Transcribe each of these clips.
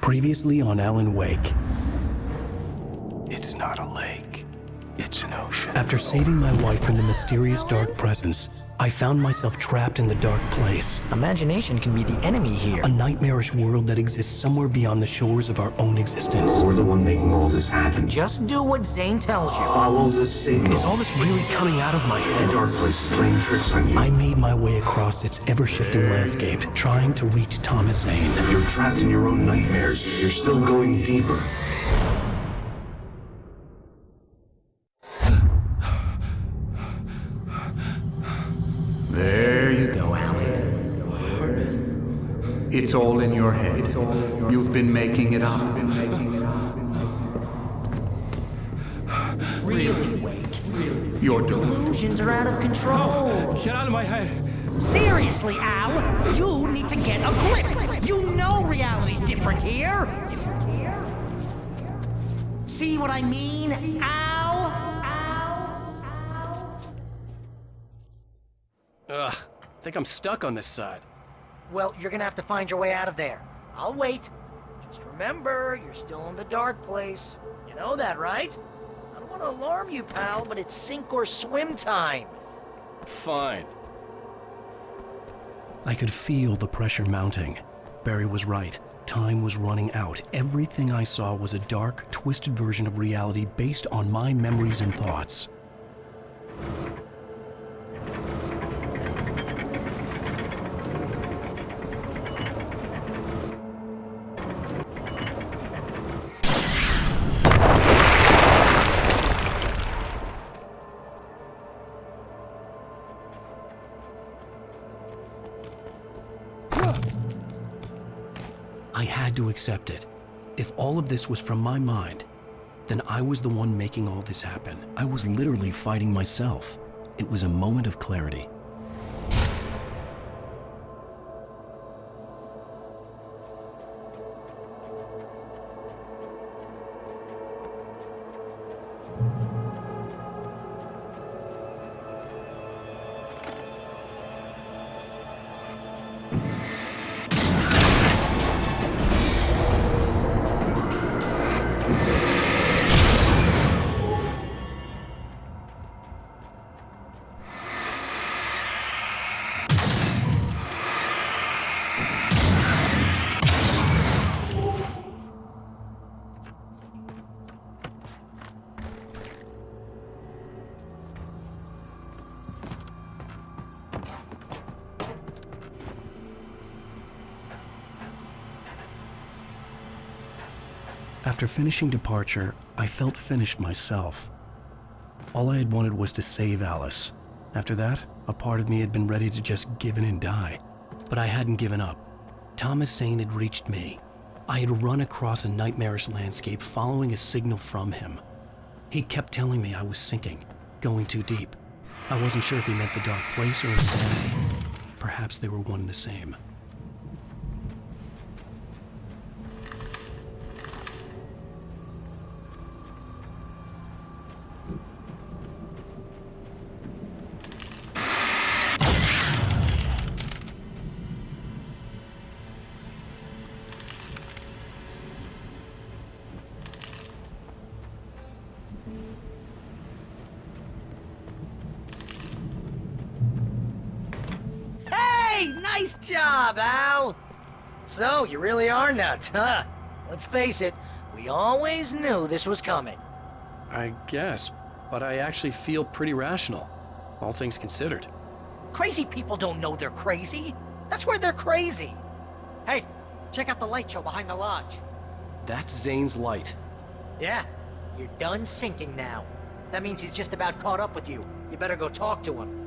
Previously on Alan Wake. It's not a lake. It's an ocean. After saving my wife from the mysterious dark presence, I found myself trapped in the dark place. Imagination can be the enemy here. A nightmarish world that exists somewhere beyond the shores of our own existence. We're the one making all this happen. Just do what Zane tells you. Follow the signal. Is all this really coming out of my head? The dark place is playing tricks on you. I made my way across its ever-shifting landscape, trying to reach Thomas Zane. You're trapped in your own nightmares. You're still going deeper. There you go, Alan. It's all in your head. You've been making it up. Really, Wake. Your Delusions are out of control. Get out of my head. Seriously, Al, you need to get a grip. You know reality's different here. See what I mean, Al? Ugh, I think I'm stuck on this side. Well, you're gonna have to find your way out of there. I'll wait. Just remember, you're still in the dark place. You know that, right? I don't want to alarm you, pal, but it's sink or swim time. Fine. I could feel the pressure mounting. Barry was right. Time was running out. Everything I saw was a dark, twisted version of reality based on my memories and thoughts. I had to accept it. If all of this was from my mind, then I was the one making all this happen. I was literally fighting myself. It was a moment of clarity. After finishing Departure, I felt finished myself. All I had wanted was to save Alice. After that, a part of me had been ready to just give in and die. But I hadn't given up. Thomas Zane had reached me. I had run across a nightmarish landscape following a signal from him. He kept telling me I was sinking, going too deep. I wasn't sure if he meant the dark place or insanity. Perhaps they were one and the same. Nice job, Al! So, you really are nuts, huh? Let's face it, we always knew this was coming. I guess, but I actually feel pretty rational, all things considered. Crazy people don't know they're crazy. That's where they're crazy. Hey, check out the light show behind the lodge. That's Zane's light. Yeah, you're done sinking now. That means he's just about caught up with you. You better go talk to him.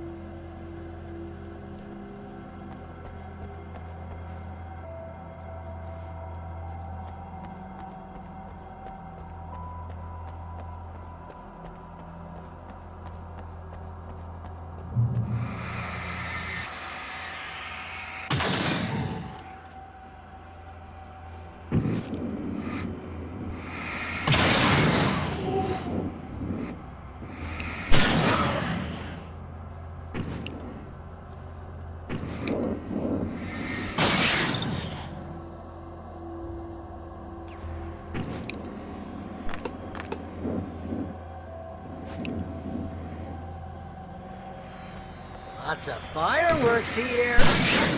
Lots of fireworks here.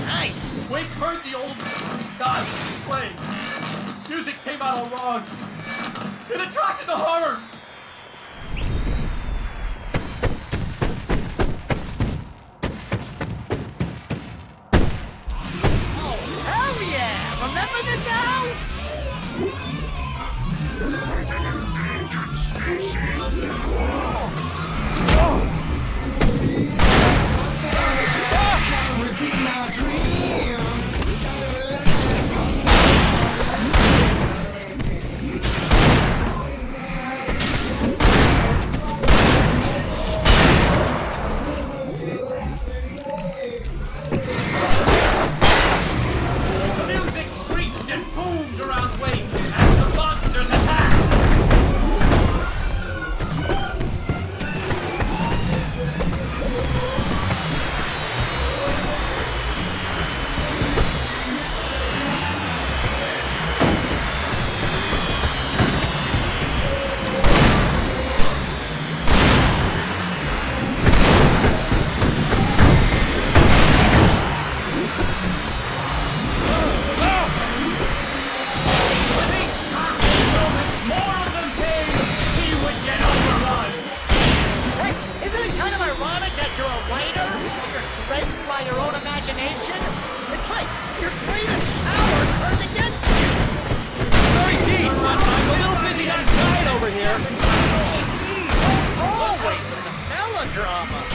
Nice. Wake heard the old guy playing. Music came out all wrong. It attracted the horrors. Oh, hell yeah! Remember this, Al? Endangered species. Repeat my dreams. The music screeched and boomed around Wake as the monsters attacked. More of them came, he would get overrun. Hey, isn't it kind of ironic that you're a writer? You're threatened by your own imagination? It's like your greatest power turned against you. Sorry, Dean, I'm a little busy outside over here. Always with the melodrama.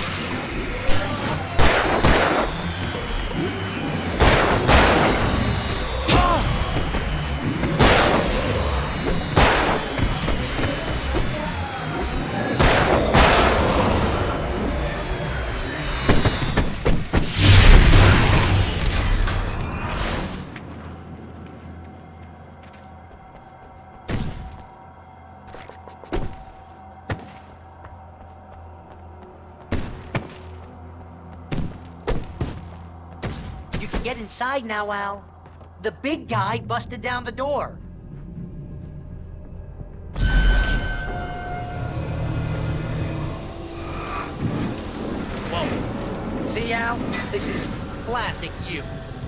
You can get inside now, Al. The big guy busted down the door. Whoa. See, Al? This is classic you.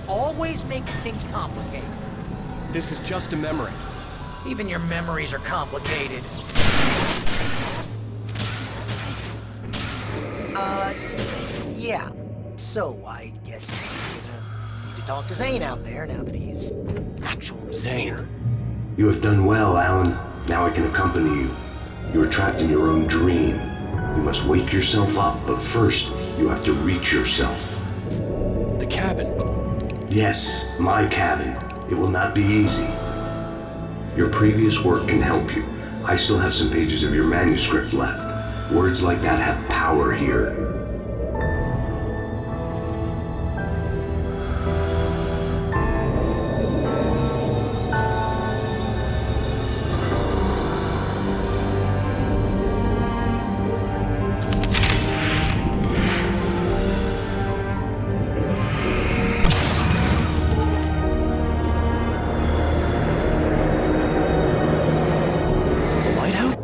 Always making things complicated. This is just a memory. Even your memories are complicated. Yeah. So, I guess you need to talk to Zane out there now that he's actually Zane. here. You have done well, Alan. Now I can accompany you. You are trapped in your own dream. You must wake yourself up, but first, you have to reach yourself. The cabin. Yes, my cabin. It will not be easy. Your previous work can help you. I still have some pages of your manuscript left. Words like that have power here.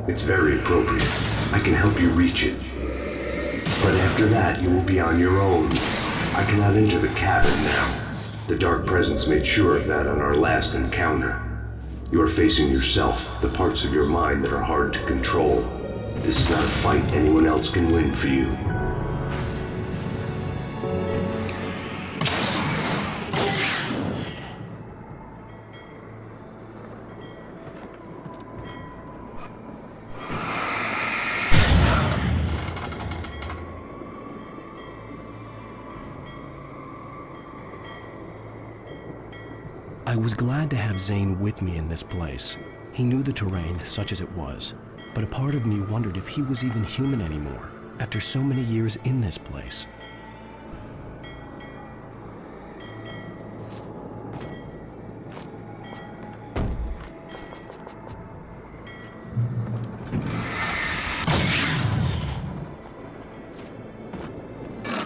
It's very appropriate. I can help you reach it. But after that, you will be on your own. I cannot enter the cabin now. The Dark Presence made sure of that on our last encounter. You are facing yourself, the parts of your mind that are hard to control. This is not a fight anyone else can win for you. I was glad to have Zane with me in this place. He knew the terrain, such as it was, but a part of me wondered if he was even human anymore, after so many years in this place.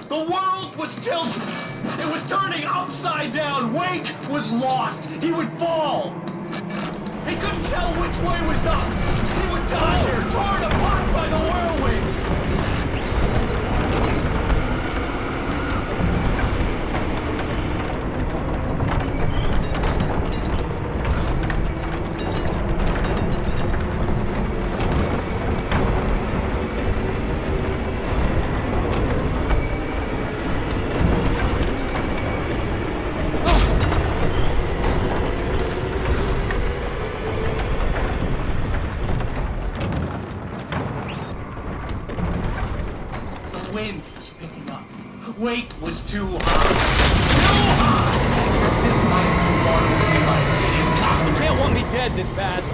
The world was tilted. It was turning upside down. Wake was lost. He would fall. He couldn't tell which way was up. He would die here, torn apart by the whirlwind. Wake was too high. Too high! This might be one way like getting caught. You can't want me dead this bad.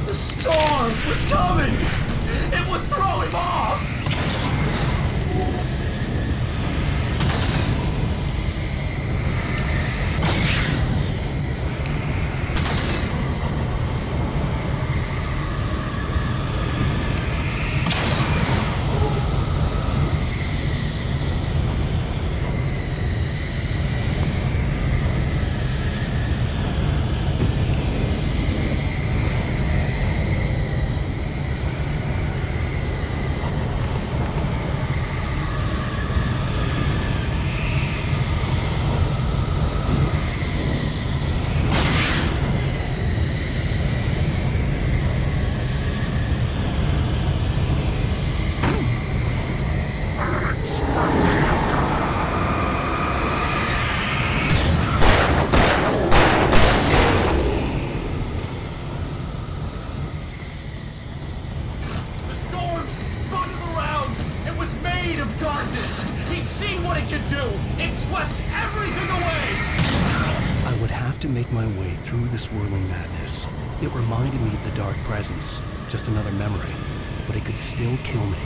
The storm was coming! It would throw him off! Make my way through the swirling madness. It reminded me of the dark presence, just another memory, but it could still kill me.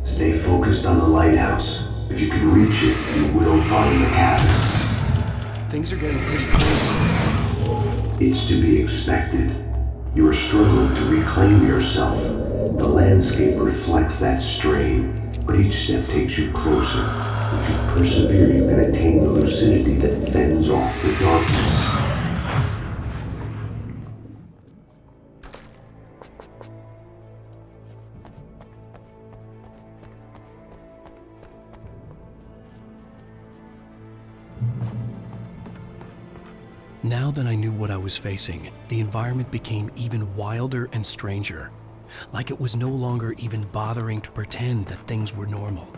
Stay focused on the lighthouse. If you can reach it, you will find the cabin. Things are getting pretty close. It's to be expected. You are struggling to reclaim yourself. The landscape reflects that strain, but each step takes you closer. If you persevere, you can attain the lucidity that fends off the darkness. Now that I knew what I was facing, the environment became even wilder and stranger. Like it was no longer even bothering to pretend that things were normal.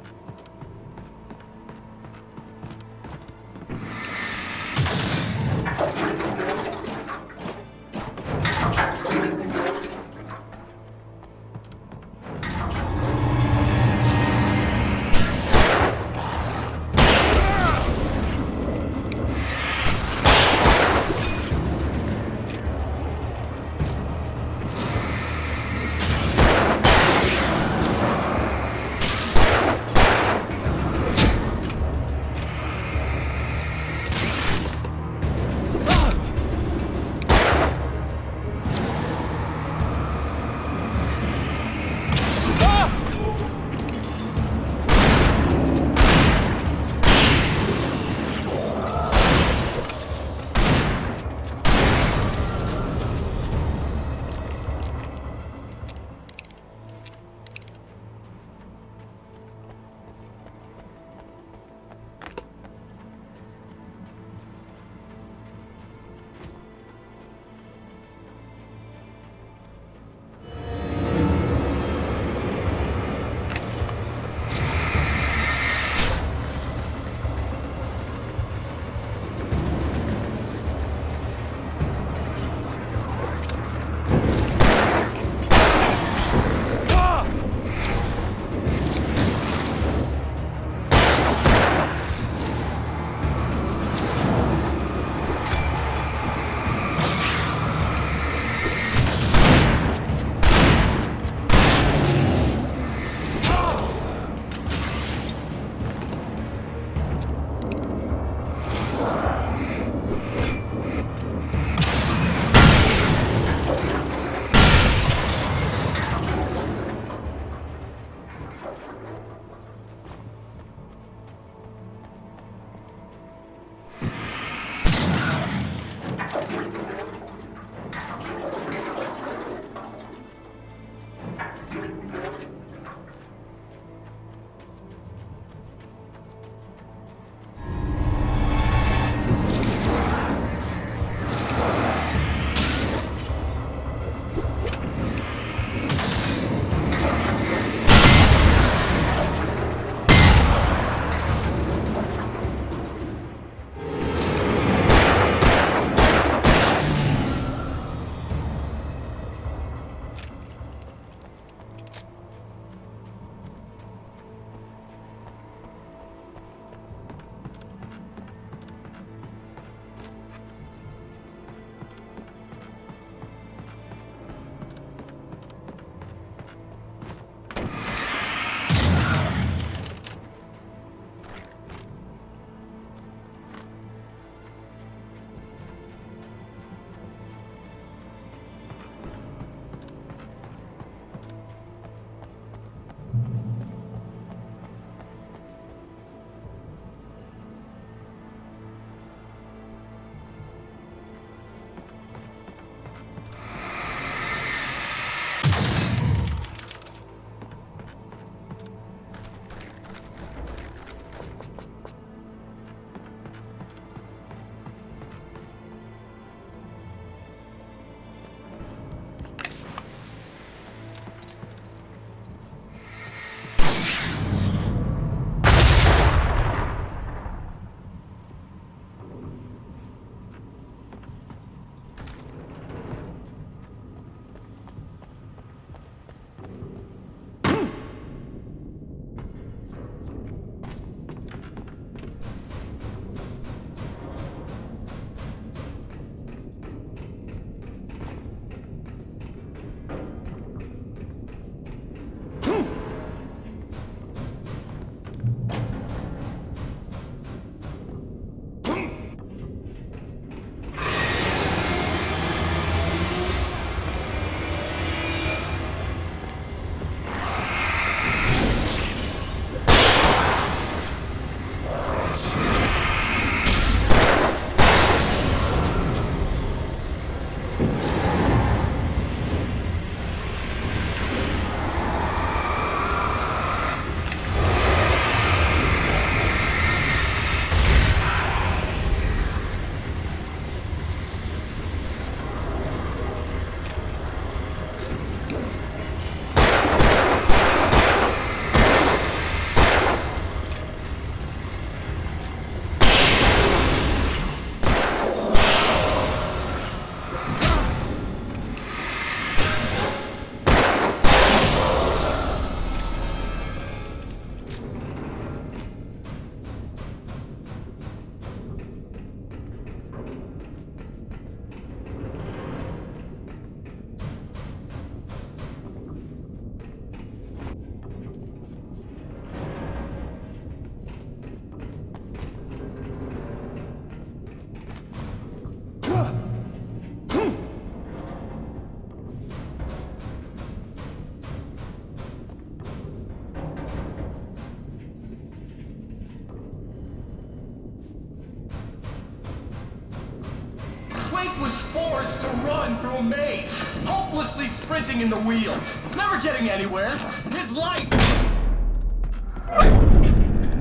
Wake was forced to run through a maze, hopelessly sprinting in the wheel, never getting anywhere. His life...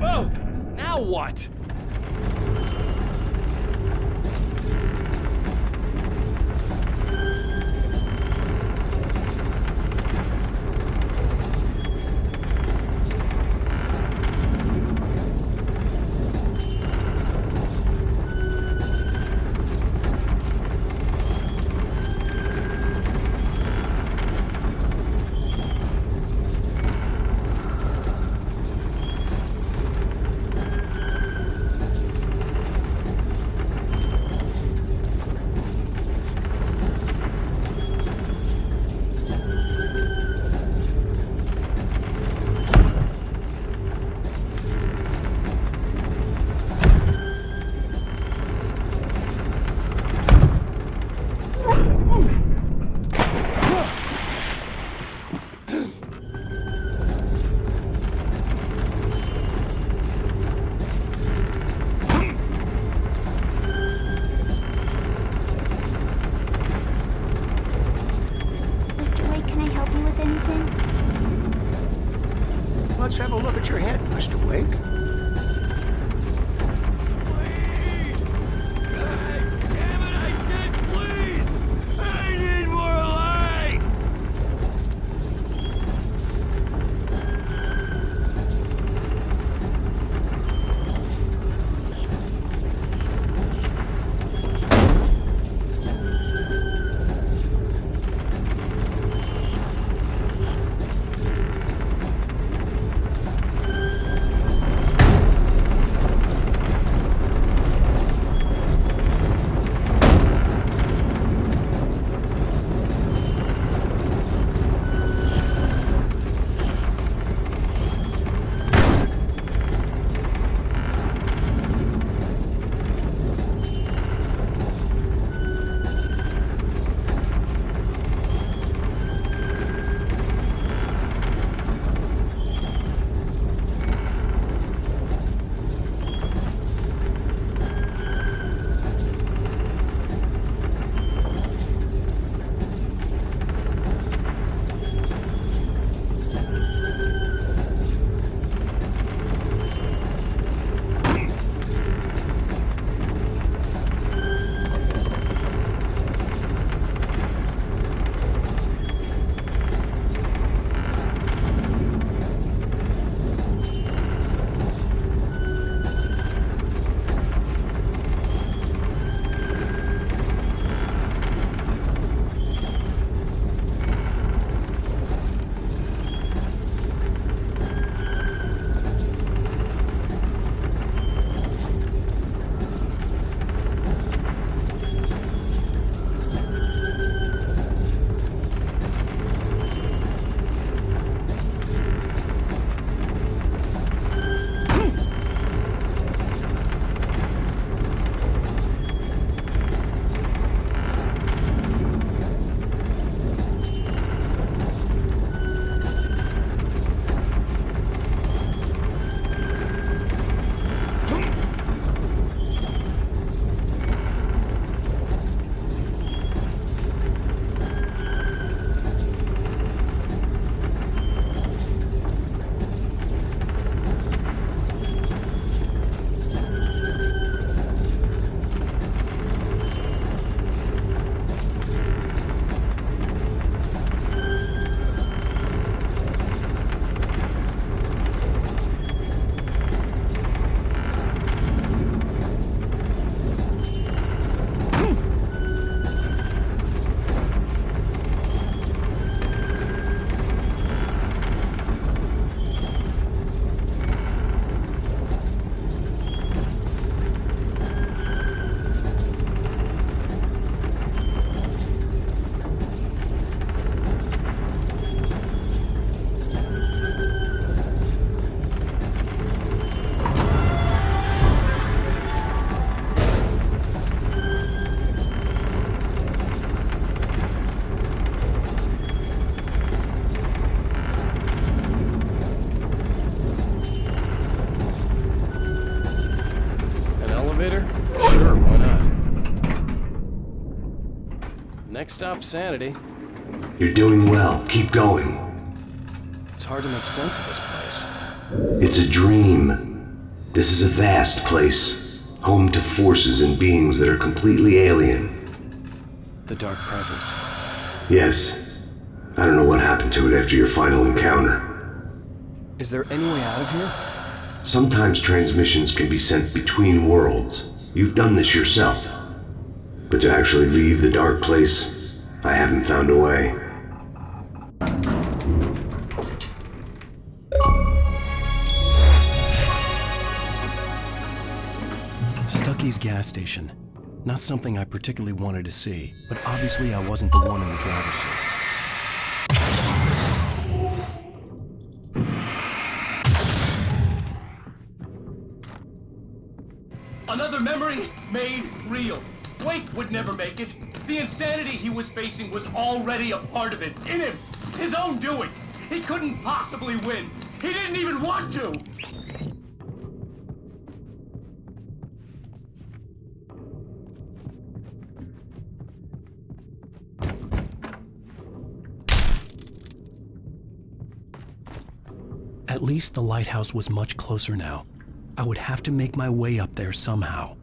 Oh! Now what? Mr. Wake, can I help you with anything? Let's have a look at your head, Mr. Wake. Please! God damn it, I said please! I need more light! An elevator? Sure, why not? Next stop, sanity. You're doing well. Keep going. It's hard to make sense of this place. It's a dream. This is a vast place, home to forces and beings that are completely alien. The Dark Presence. Yes. I don't know what happened to it after your final encounter. Is there any way out of here? Sometimes transmissions can be sent between worlds. You've done this yourself. But to actually leave the dark place, I haven't found a way. Stucky's gas station. Not something I particularly wanted to see, but obviously I wasn't the one in the driver's seat. Another memory made real. Wake would never make it. The insanity he was facing was already a part of it, in him, his own doing. He couldn't possibly win. He didn't even want to. At least the lighthouse was much closer now. I would have to make my way up there somehow.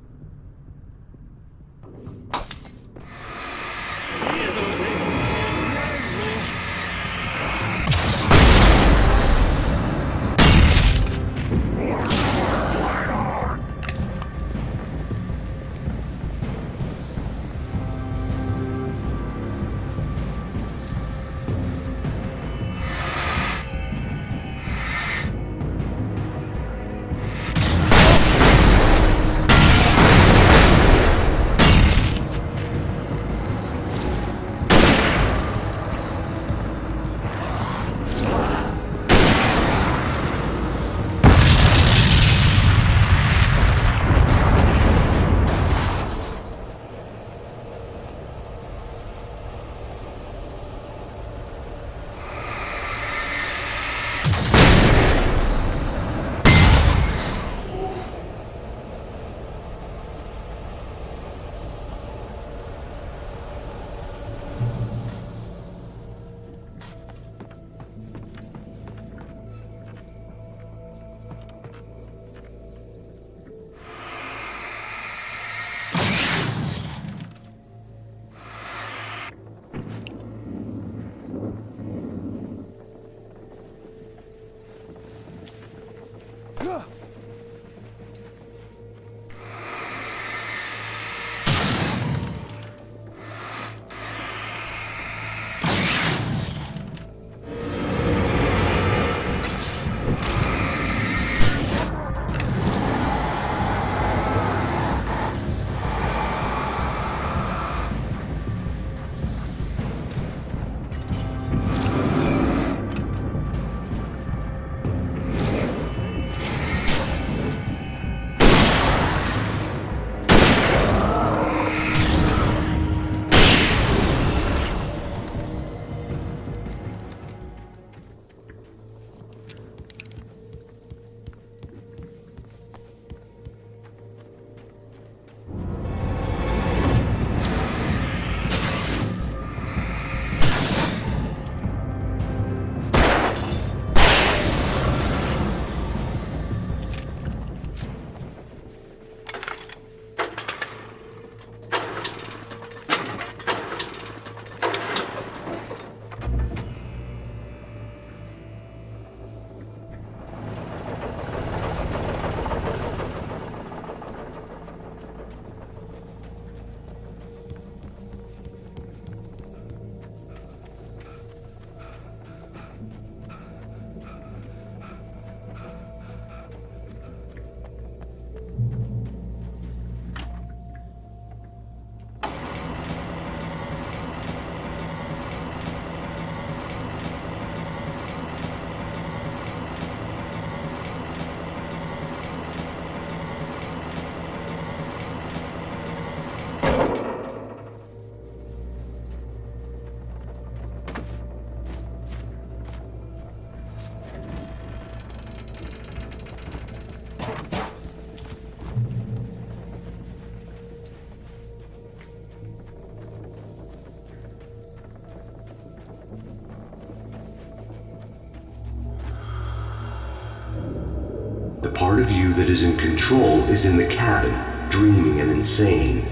part of you that is in control is in the cabin, dreaming and insane.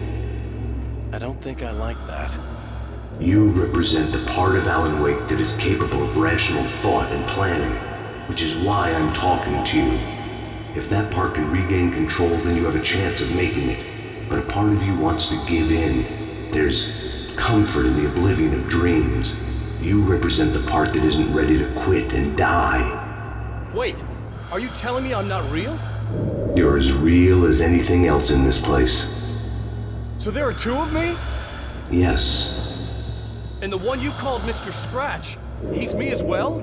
I don't think I like that. You represent the part of Alan Wake that is capable of rational thought and planning, which is why I'm talking to you. If that part can regain control, then you have a chance of making it. But a part of you wants to give in. There's comfort in the oblivion of dreams. You represent the part that isn't ready to quit and die. Wait, are you telling me I'm not real? You're as real as anything else in this place. So there are two of me? Yes. And the one you called Mr. Scratch, he's me as well?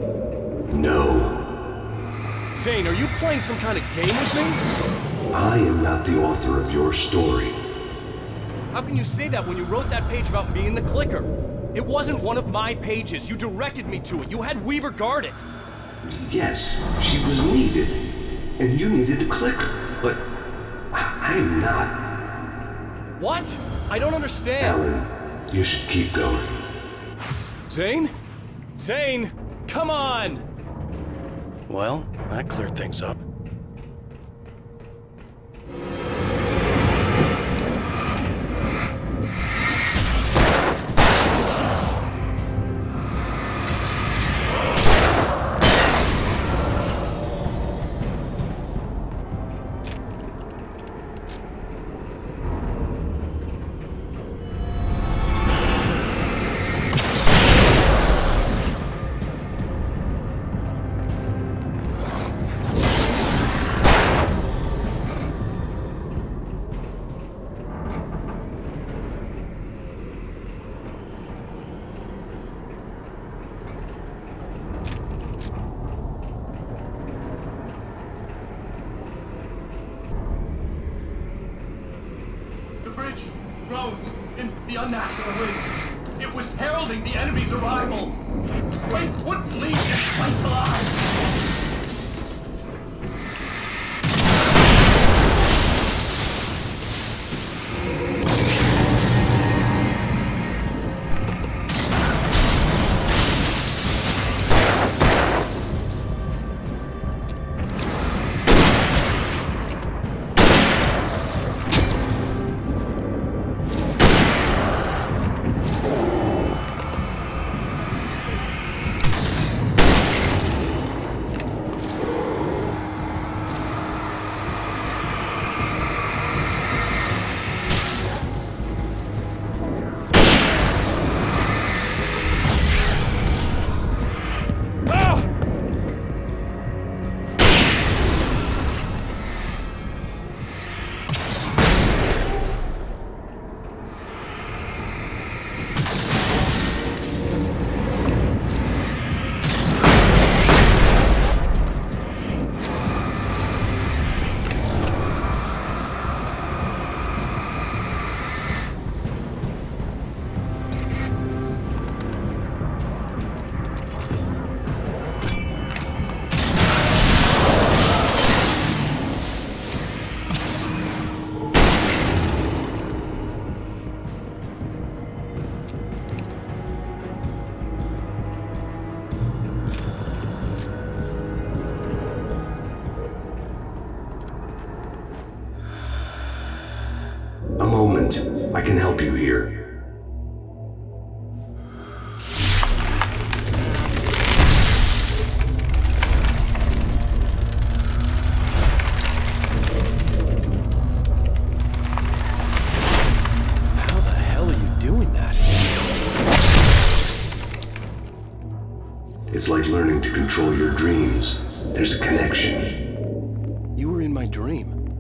No. Zane, are you playing some kind of game with me? I am not the author of your story. How can you say that when you wrote that page about me and the clicker? It wasn't one of my pages. You directed me to it. You had Weaver guard it. Yes, she was needed. And you needed the clicker. But I'm not. What? I don't understand. Alan, you should keep going. Zane? Zane, come on! Well, that cleared things up. Roads in the unnatural wind. It was heralding the enemy's arrival. Wait, wouldn't leave this place alive. A moment. I can help you here. How the hell are you doing that? It's like learning to control your dreams. There's a connection. You were in my dream.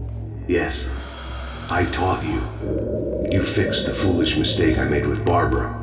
Yes. I taught you. You fixed the foolish mistake I made with Barbara.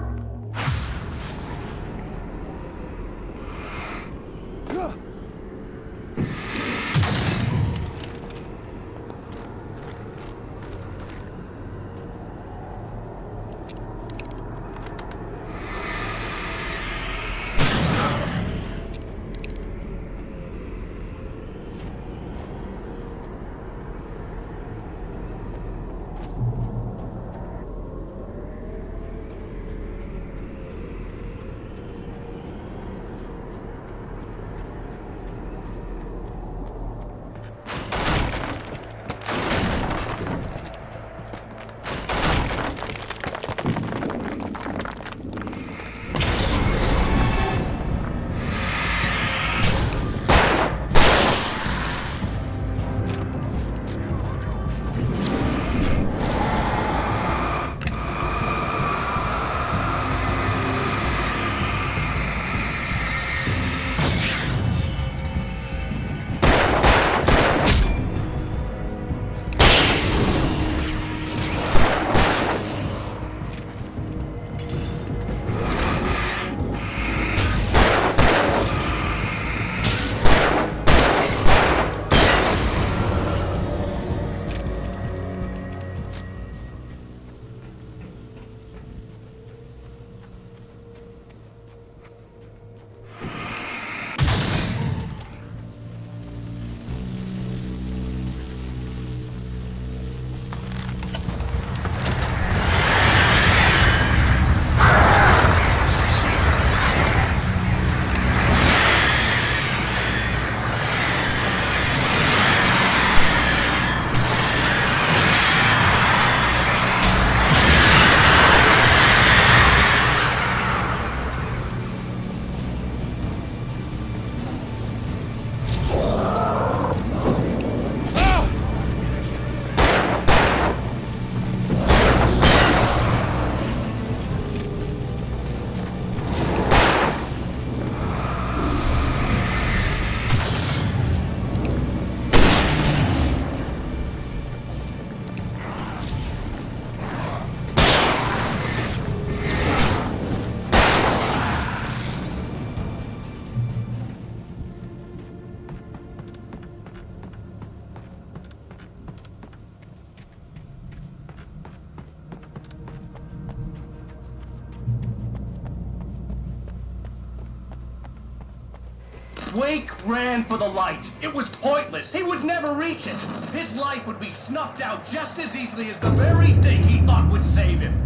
Wake ran for the light. It was pointless. He would never reach it. His life would be snuffed out just as easily as the very thing he thought would save him.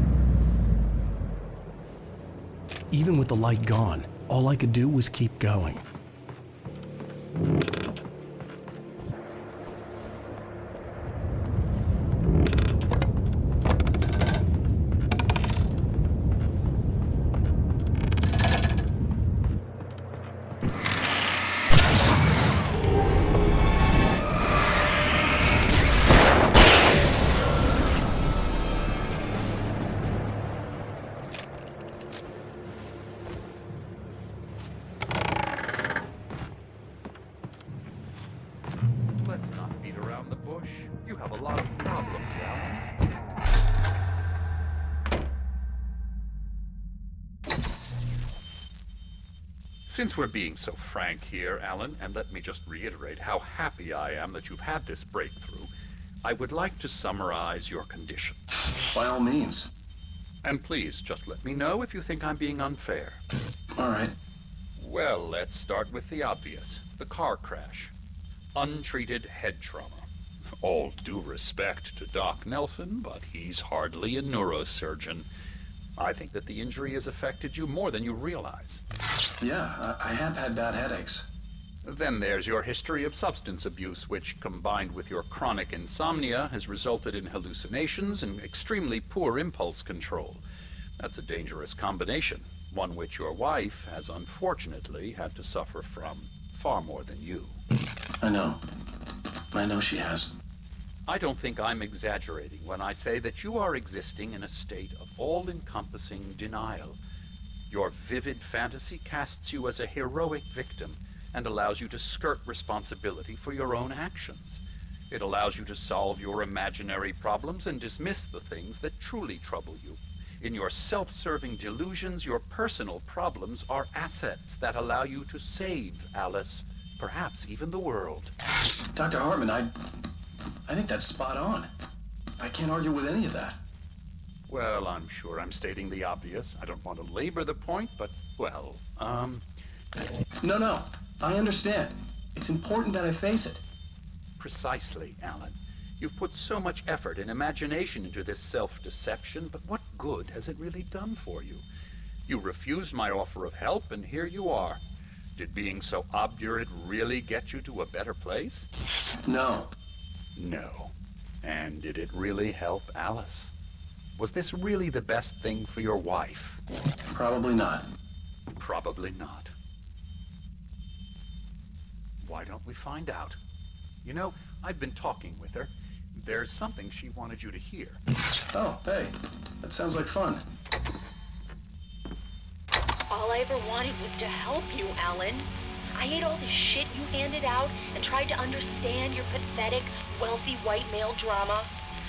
Even with the light gone, all I could do was keep going. Let's not beat around the bush. You have a lot of problems, Alan. Since we're being so frank here, Alan, and let me just reiterate how happy I am that you've had this breakthrough, I would like to summarize your condition. By all means. And please, just let me know if you think I'm being unfair. All right. Well, let's start with the obvious. The car crash. Untreated head trauma. All due respect to Doc Nelson, but he's hardly a neurosurgeon. I think that the injury has affected you more than you realize. Yeah, I have had bad headaches. Then there's your history of substance abuse, which, combined with your chronic insomnia, has resulted in hallucinations and extremely poor impulse control. That's a dangerous combination, one which your wife has unfortunately had to suffer from far more than you. I know. I know she has. I don't think I'm exaggerating when I say that you are existing in a state of all-encompassing denial. Your vivid fantasy casts you as a heroic victim and allows you to skirt responsibility for your own actions. It allows you to solve your imaginary problems and dismiss the things that truly trouble you. In your self-serving delusions, your personal problems are assets that allow you to save Alice, perhaps even the world. Dr. Hartman, I think that's spot on. I can't argue with any of that. Well, I'm sure I'm stating the obvious. I don't want to labor the point, but, well, No, I understand. It's important that I face it. Precisely, Alan. You've put so much effort and imagination into this self-deception, but what good has it really done for you? You refused my offer of help, and here you are. Did being so obdurate really get you to a better place? No. No. And did it really help Alice? Was this really the best thing for your wife? Probably not. Probably not. Why don't we find out? You know, I've been talking with her. There's something she wanted you to hear. Oh, hey. That sounds like fun. All I ever wanted was to help you, Alan. I ate all the shit you handed out and tried to understand your pathetic, wealthy white male drama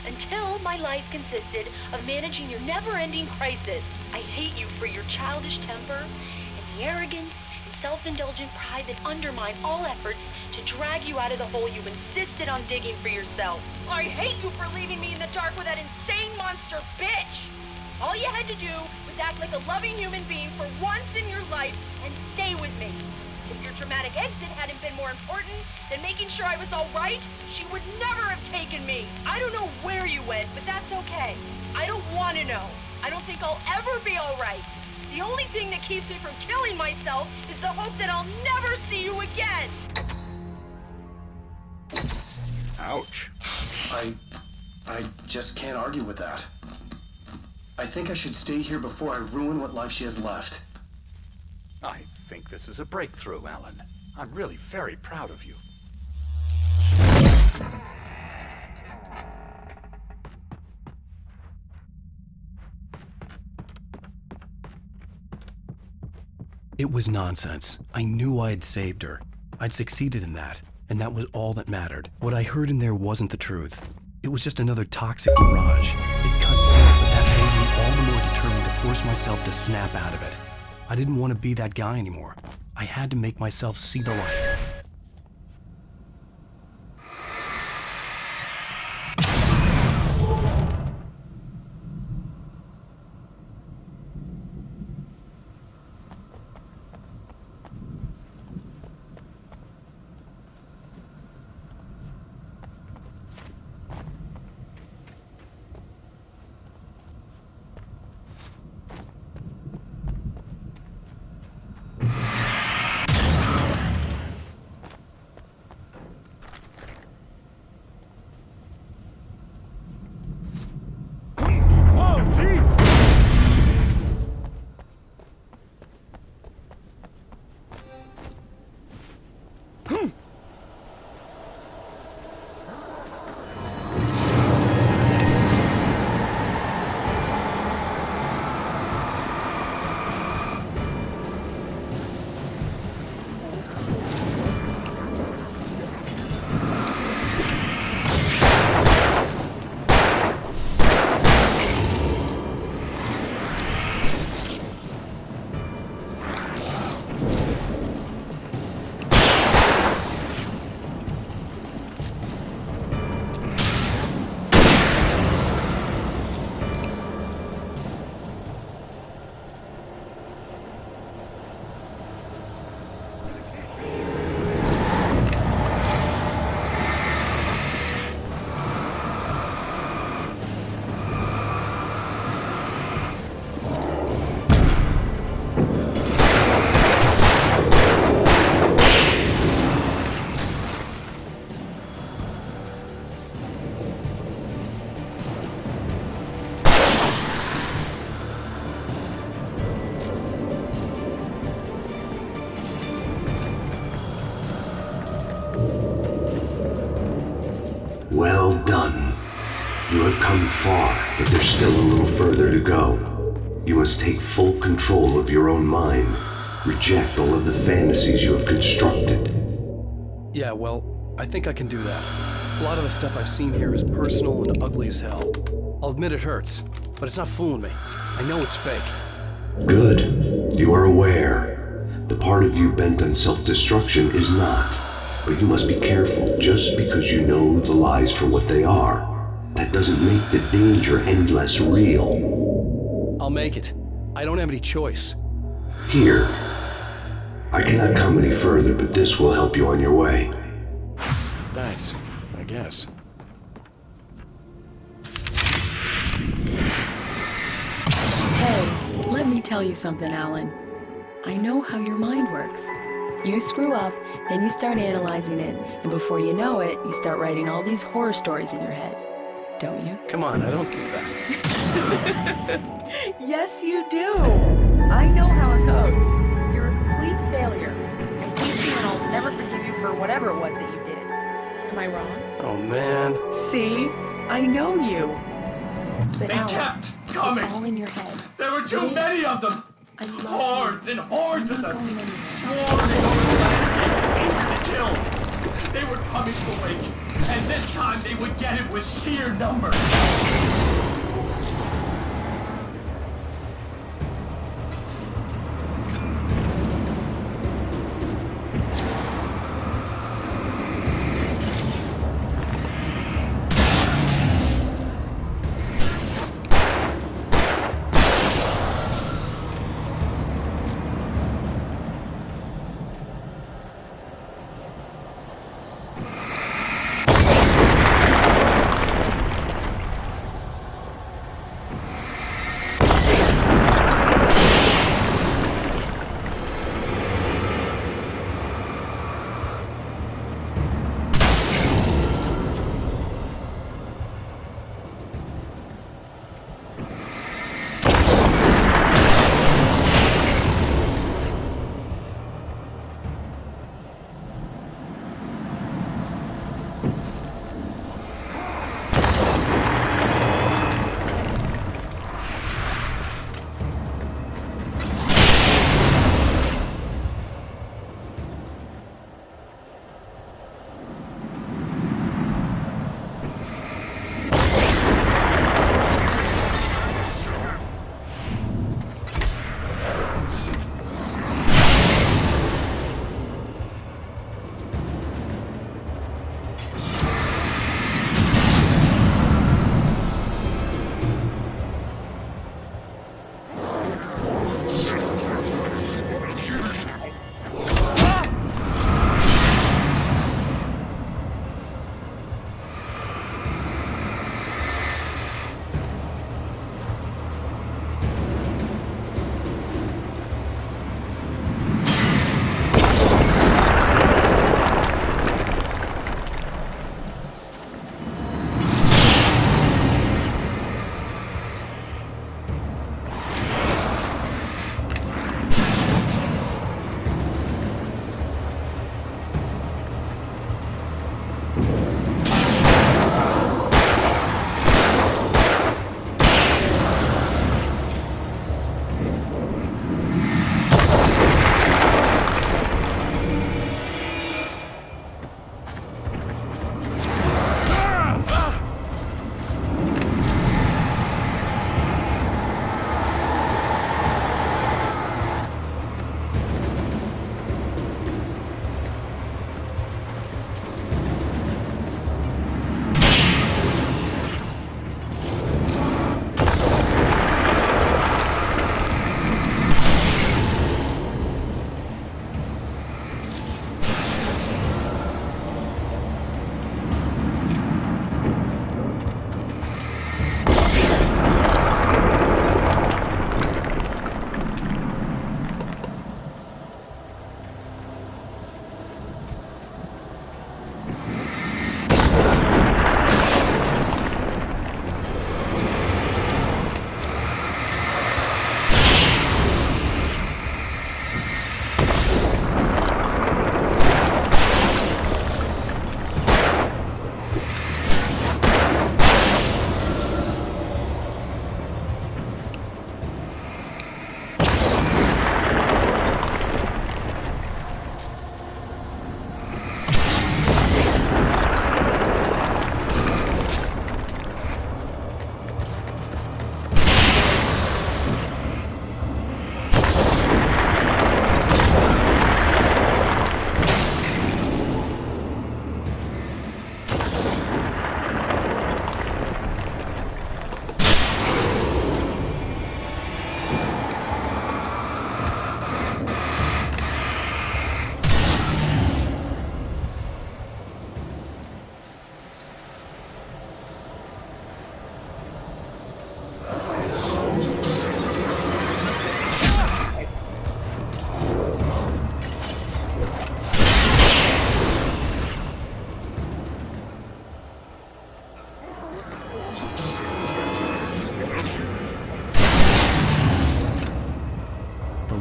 until my life consisted of managing your never-ending crisis. I hate you for your childish temper and the arrogance and self-indulgent pride that undermine all efforts to drag you out of the hole you insisted on digging for yourself. I hate you for leaving me in the dark with that insane monster bitch! All you had to do was act like a loving human being for once in your life and stay with me. If your dramatic exit hadn't been more important than making sure I was all right, she would never have taken me. I don't know where you went, but that's okay. I don't want to know. I don't think I'll ever be all right. The only thing that keeps me from killing myself is the hope that I'll never see you again. Ouch. I just can't argue with that. I think I should stay here before I ruin what life she has left. I think this is a breakthrough, Alan. I'm really very proud of you. It was nonsense. I knew I had saved her. I'd succeeded in that, and that was all that mattered. What I heard in there wasn't the truth. It was just another toxic mirage. It cut deep, but that made me all the more determined to force myself to snap out of it. I didn't want to be that guy anymore. I had to make myself see the light. You have come far, but there's still a little further to go. You must take full control of your own mind. Reject all of the fantasies you have constructed. Yeah, well, I think I can do that. A lot of the stuff I've seen here is personal and ugly as hell. I'll admit it hurts, but it's not fooling me. I know it's fake. Good. You are aware. The part of you bent on self-destruction is not. But you must be careful. Just because you know the lies for what they are, that doesn't make the danger any less real. I'll make it. I don't have any choice. Here. I cannot come any further, but this will help you on your way. Thanks, I guess. Hey, let me tell you something, Alan. I know how your mind works. You screw up, then you start analyzing it, and before you know it, you start writing all these horror stories in your head. Don't you? Come on, I don't do that. Yes, you do. I know how it goes. You're a complete failure. I hate you and I'll never forgive you for whatever it was that you did. Am I wrong? Oh, man. See? I know you. But They Alan, kept coming. it's all in your head. There were too many of them. I love Hordes you. and hordes of I'm not them. going anywhere. Swarming over the land, to kill. They were coming to Wake, and this time they would get it with sheer numbers.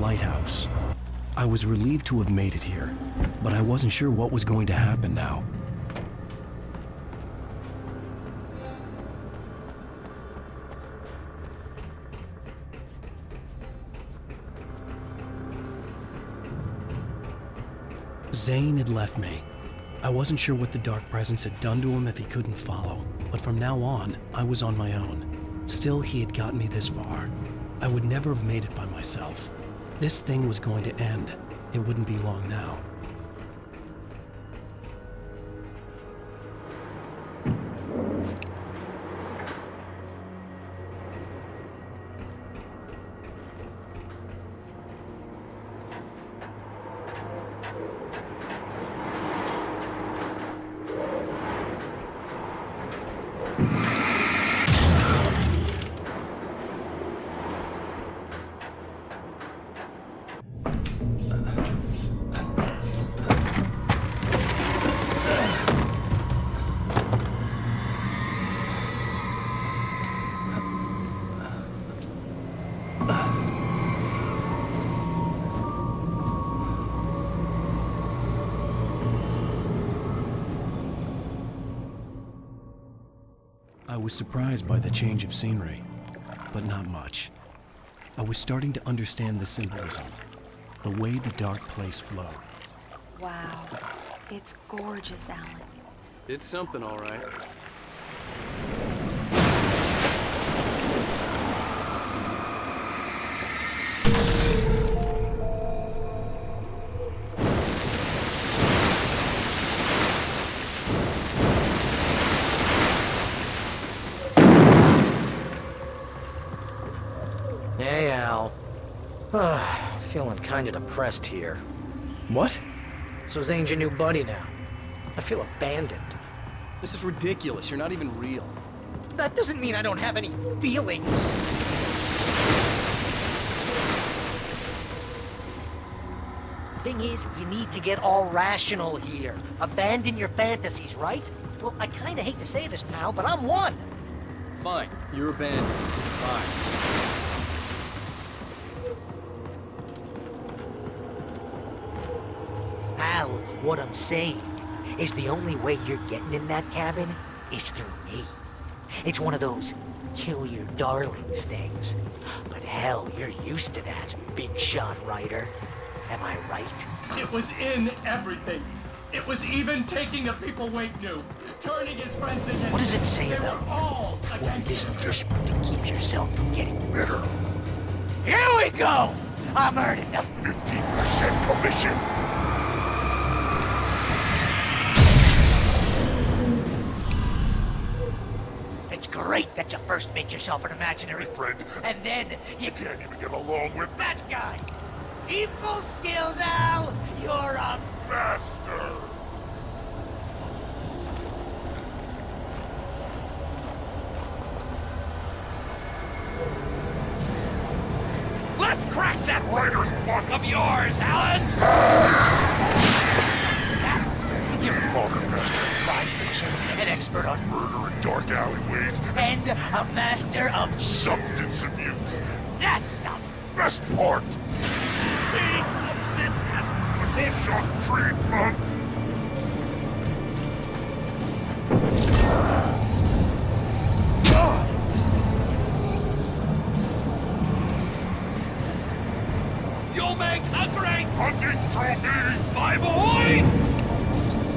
lighthouse. I was relieved to have made it here, but I wasn't sure what was going to happen now. Zane had left me. I wasn't sure what the Dark Presence had done to him if he couldn't follow, but from now on, I was on my own. Still, he had gotten me this far. I would never have made it by myself. This thing was going to end. It wouldn't be long now. I was surprised by the change of scenery, but not much. I was starting to understand the symbolism, the way the dark place flowed. Wow, it's gorgeous, Alan. It's something, all right. Hey, Al. Feeling kinda depressed here. What? So Zane's your new buddy now. I feel abandoned. This is ridiculous. You're not even real. That doesn't mean I don't have any feelings. Thing is, you need to get all rational here. Abandon your fantasies, right? Well, I kinda hate to say this, pal, but I'm one. Fine. You're abandoned. Fine. Al, what I'm saying is the only way you're getting in that cabin is through me. It's one of those kill your darlings things. But hell, you're used to that, big shot writer. Am I right? It was in everything. It was even taking the people Wake knew, turning his friends against. What does it say They about were all what against is him. desperate to keep yourself from getting bitter? Here we go! I'm earning the 15% commission. It's great that you first make yourself an imaginary Friend, and then you can't even get along with that guy. Equal skills, Al. You're a master. Let's crack that Writer's block of yours, Alan. Modern master of Crime fiction, an expert on murder in dark alleyways, and a master of substance abuse. that's the Best part. piece of this has Shock treatment. You'll make a great Hunting trophy. my boy.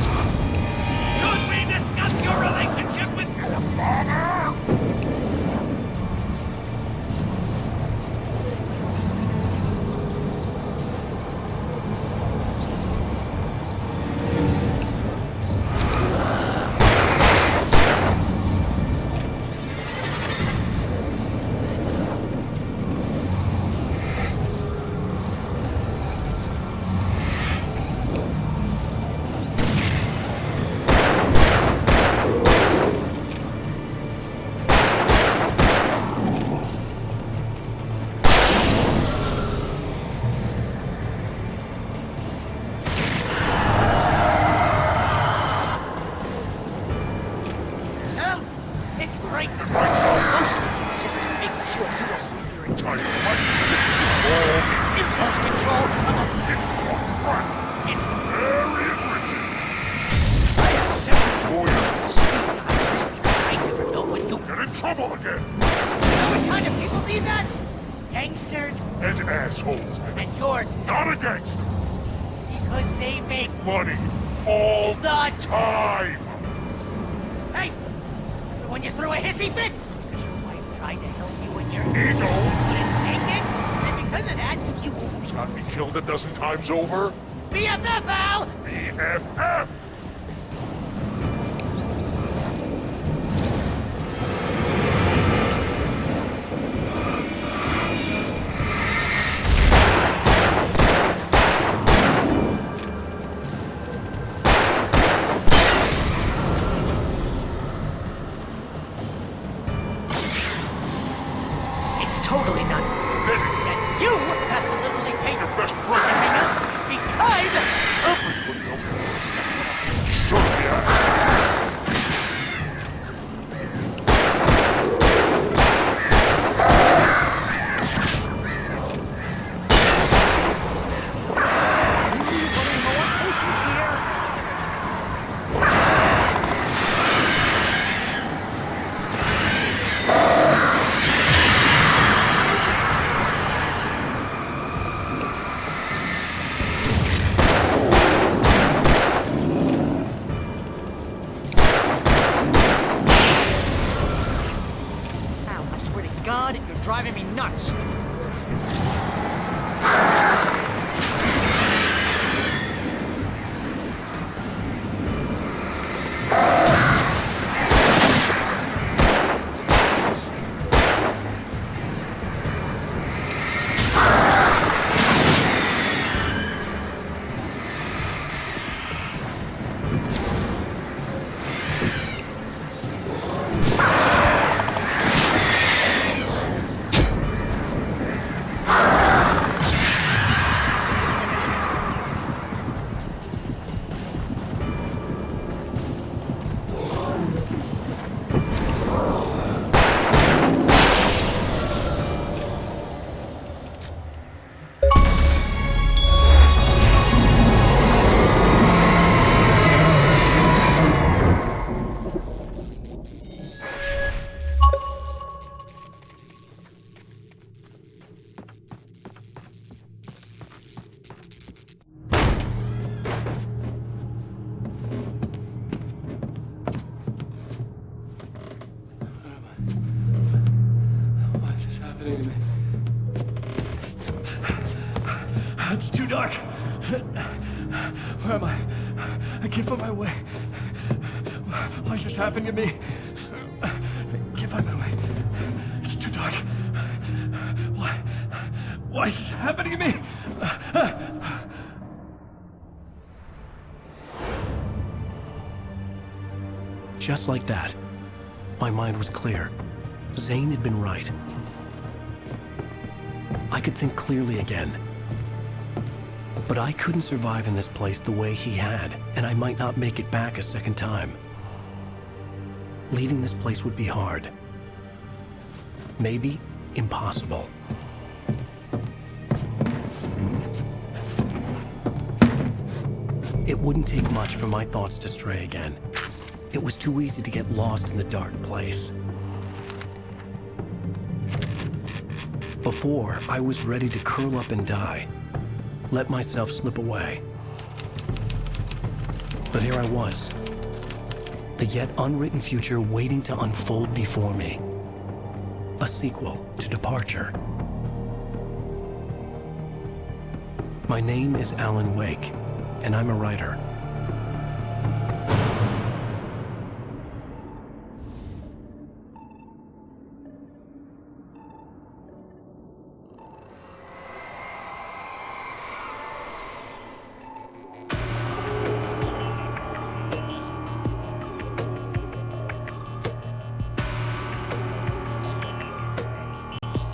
Could we discuss your relationship with your father? time to fight. All You lost control. it was fun. It's Very enriching. I have several Warriors, because I never know when you... get in trouble again. What kind of people need that? Gangsters And assholes. and yours. Not a gangster. Because they make... Money. All The... time. Hey! The one you threw a hissy fit? Because your wife tried to help you and your... Ego. Couldn't take it? And because of that, you... Who's got me killed a dozen times over? BFF, Al! BFF. It's totally not... Then that you have to literally pay your best friend. because... Everybody else knows. Sure, yeah. Patience here. Ow, I swear to God, you're driving me nuts. Why is this happening to me? It's too dark. Where am I? I can't find my way. Why is this happening to me? I can't find my way. It's too dark. Why is this happening to me? Just like that, my mind was clear. Zane had been right. I could think clearly again. But I couldn't survive in this place the way he had, and I might not make it back a second time. Leaving this place would be hard. Maybe impossible. It wouldn't take much for my thoughts to stray again. It was too easy to get lost in the dark place. Before, I was ready to curl up and die, let myself slip away. But here I was, the yet unwritten future waiting to unfold before me. A sequel to Departure. My name is Alan Wake, and I'm a writer.